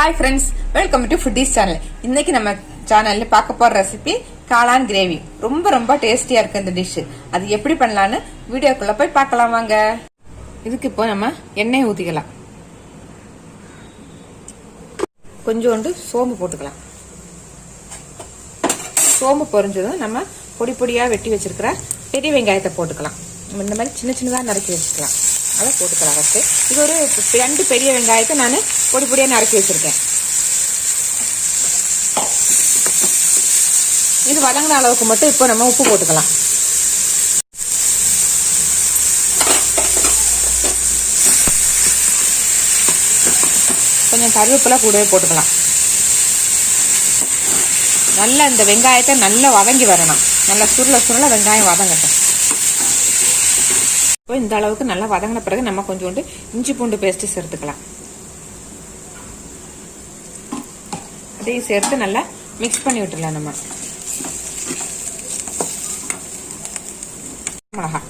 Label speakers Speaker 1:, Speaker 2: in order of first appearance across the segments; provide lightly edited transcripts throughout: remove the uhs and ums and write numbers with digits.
Speaker 1: Hi friends, welcome to foodies channel. இன்னைக்கு நம்ம சேனல்ல பார்க்க போற ரெசிபி காளான் கிரேவி. ரொம்ப ரொம்ப டேஸ்டியா இருக்கு இந்த டிஷ். அது எப்படி பண்ணலான்னு வீடியோக்குள்ள போய் பார்க்கலாம் வாங்க. இதுக்கு இப்போ நம்ம எண்ணெய் ஊத்திக்கலாம். கொஞ்சோண்டு சோம்பு போட்டுக்கலாம். சோம்பு பொரிஞ்சதும் நம்ம பொடி பொடியா வெட்டி வச்சிருக்கிற பெரிய வெங்காயத்தை போட்டுக்கலாம். இந்த மாதிரி சின்ன சின்னதா நறுக்கி வச்சுக்கலாம். அதை போட்டுக்கலாம். ஃபர்ஸ்ட் இது ஒரு 2 பெரிய வெங்காயத்தை நான் பொடி பொடியா நறுக்கி வச்சிருக்கேன். இது வதங்கின அளவுக்கு மட்டும் இப்போ நம்ம உப்பு போட்டுக்கலாம். கொஞ்சம் கருவேப்பிலை கூடவே போட்டுக்கலாம். நல்லா இந்த வெங்காயத்தை நல்லா வதங்கி வரணும். நல்லா சுருள வெங்காயம் வதங்கட்டும். இப்போ இந்த அளவுக்கு நல்லா வதங்கின பிறகு நம்ம கொஞ்சோண்டு இஞ்சி பூண்டு பேஸ்ட் சேர்த்துக்கலாம். அதையும் சேர்த்து நல்லா மிக்ஸ் பண்ணி விட்டுலாம். நம்ம மிளகா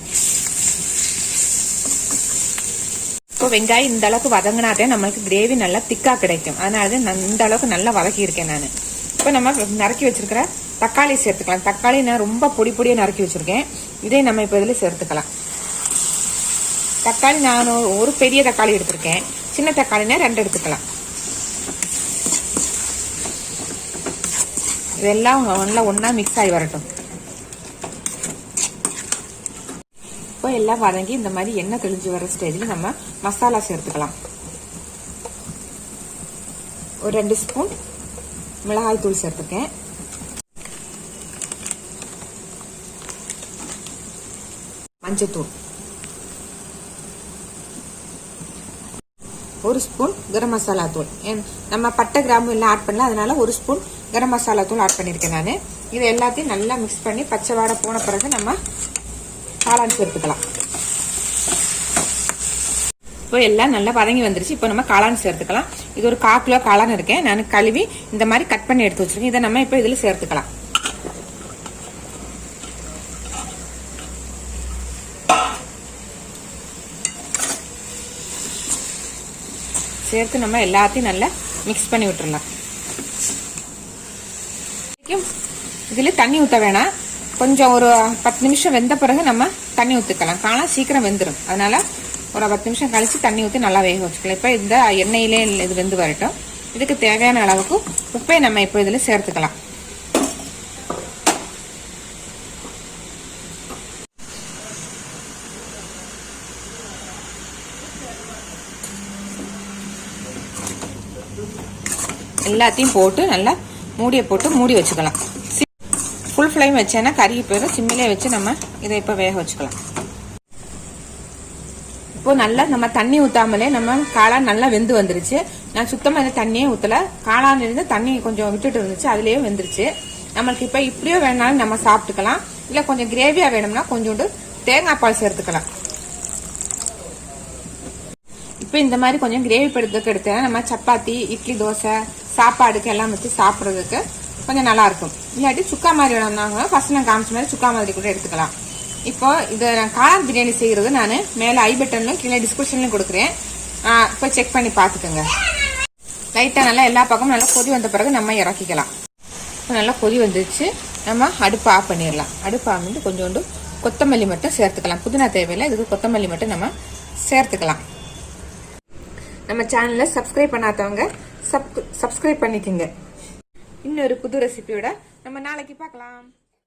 Speaker 1: இப்போ வெங்காயம் இந்த அளவுக்கு வதங்கினாதே நம்மளுக்கு கிரேவி நல்லா திக்கா கிடைக்கும். அதனால இந்த அளவுக்கு நல்லா வதக்கி இருக்கேன் நான். இப்போ நம்ம நறுக்கி வச்சிருக்கிற தக்காளி சேர்த்துக்கலாம். தக்காளி நான் ரொம்ப பொடி பொடியா நறுக்கி வச்சிருக்கேன். இதை நம்ம இப்போ இதில் சேர்த்துக்கலாம். தக்காளி நான் ஒரு பெரிய தக்காளி எடுத்திருக்கேன். சின்ன தக்காளினா 2 எடுத்துக்கலாம். இதெல்லாம் நல்லா ஒன்னா மிக்ஸ் ஆகி வரட்டும். இப்போ எல்லாம் வதங்கி இந்த மாதிரி எண்ணெய் தெளிஞ்சு வர ஸ்டேஜில் நம்ம மசாலா சேர்த்துக்கலாம். ஒரு 2 ஸ்பூன் மிளகாய் தூள் சேர்த்துக்கேன். மஞ்சத்தூள், 1 ஸ்பூன் கரம் மசாலா தூள். நம்ம பட்டை கிராம்பு எல்லாம் ஆட் பண்ணல, அதனால 1 ஸ்பூன் கரம் மசாலா தூள் ஆட் பண்ணிருக்கேன் நான். இது எல்லாத்தையும் நல்லா மிக்ஸ் பண்ணி பச்சை வாடை போன பிறகு நம்ம காளான் சேர்த்துக்கலாம். இப்போ எல்லாம் நல்லா வதங்கி வந்துருச்சு. இப்போ நம்ம காளான் சேர்த்துக்கலாம். இது ஒரு 1/4 கிலோ காளான் இருக்கேன் நான் கழுவி இந்த மாதிரி கட் பண்ணி எடுத்து வச்சிருக்கேன். இதை நம்ம இப்போ இதுல சேர்த்துக்கலாம். சேர்த்து நம்ம எல்லாத்தையும் நல்லா மிக்ஸ் பண்ணி விட்டுறலாம். இதுல தண்ணி ஊற்ற வேணாம். கொஞ்சம் ஒரு 10 நிமிஷம் வெந்த பிறகு நம்ம தண்ணி ஊற்றிக்கலாம். காளான் சீக்கிரம் வெந்துடும். அதனால ஒரு 10 நிமிஷம் கழிச்சு தண்ணி ஊற்றி நல்லா வேக வச்சுக்கலாம். இப்போ இந்த எண்ணெயிலே இது வெந்து வரட்டும். இதுக்கு தேவையான அளவுக்கு உப்பை நம்ம இப்போ இதுல சேர்த்துக்கலாம். எல்லாத்தையும் போட்டு நல்லா மூடியை போட்டு மூடி வச்சுக்கலாம். ஃபுல் ஃப்ளேம் வச்சேன்னா கறி போயிடும். சிம்மிலே வச்சு நம்ம இதை இப்போ வேக வச்சுக்கலாம். இப்போ நல்லா நம்ம தண்ணி ஊத்தாமலே நம்ம காளான் நல்லா வெந்து வந்துருச்சு. நான் சுத்தமா இந்த தண்ணியே ஊத்தல. காளான் இருந்து தண்ணி கொஞ்சம் விட்டுட்டு இருந்துச்சு, அதுலயே வெந்துருச்சு. நம்மளுக்கு இப்ப இப்படியோ வேணாலும் நம்ம சாப்பிட்டுக்கலாம். இல்ல கொஞ்சம் கிரேவியா வேணும்னா கொஞ்சோண்டு தேங்காய் பால் சேர்த்துக்கலாம். இப்போ இந்த மாதிரி கொஞ்சம் கிரேவி படுத்துக்கு எடுத்தேன்னா நம்ம சப்பாத்தி, இட்லி, தோசை, சாப்பாடுக்கு எல்லாம் வச்சு சாப்பிட்றதுக்கு கொஞ்சம் நல்லா இருக்கும். இல்லாட்டி சுக்கா மாதிரி வேணும்னாங்க ஃபர்ஸ்ட் நான் காமிச்ச மாதிரி சுக்கா மாதிரி கூட எடுத்துக்கலாம். இப்போ இதை நான் காளான் பிரியாணி செய்யறது நான் மேலே ஐ பட்டன்லும் கீழே டிஸ்கிரிப்ஷன்லையும் கொடுக்குறேன். இப்போ செக் பண்ணி பார்த்துக்கோங்க. லைட்டாக நல்லா எல்லா பக்கமும் நல்லா கொதி வந்த பிறகு நம்ம இறக்கிக்கலாம். இப்போ நல்லா கொதி வந்துச்சு. நம்ம அடுப்பு ஆஃப் பண்ணிடலாம். அடுப்பு ஆஃப் பண்ணிட்டு கொஞ்சோண்டு கொத்தமல்லி மட்டும் சேர்த்துக்கலாம். புதினா தேவையில்லை, இதுக்கு கொத்தமல்லி மட்டும் நம்ம சேர்த்துக்கலாம். நம்ம சேனலை சப்ஸ்கிரைப் பண்ணாதவங்க சப்ஸ்கிரைப் பண்ணிக்கோங்க. இன்னொரு புது ரெசிபியோட நம்ம நாளைக்கு பார்க்கலாம்.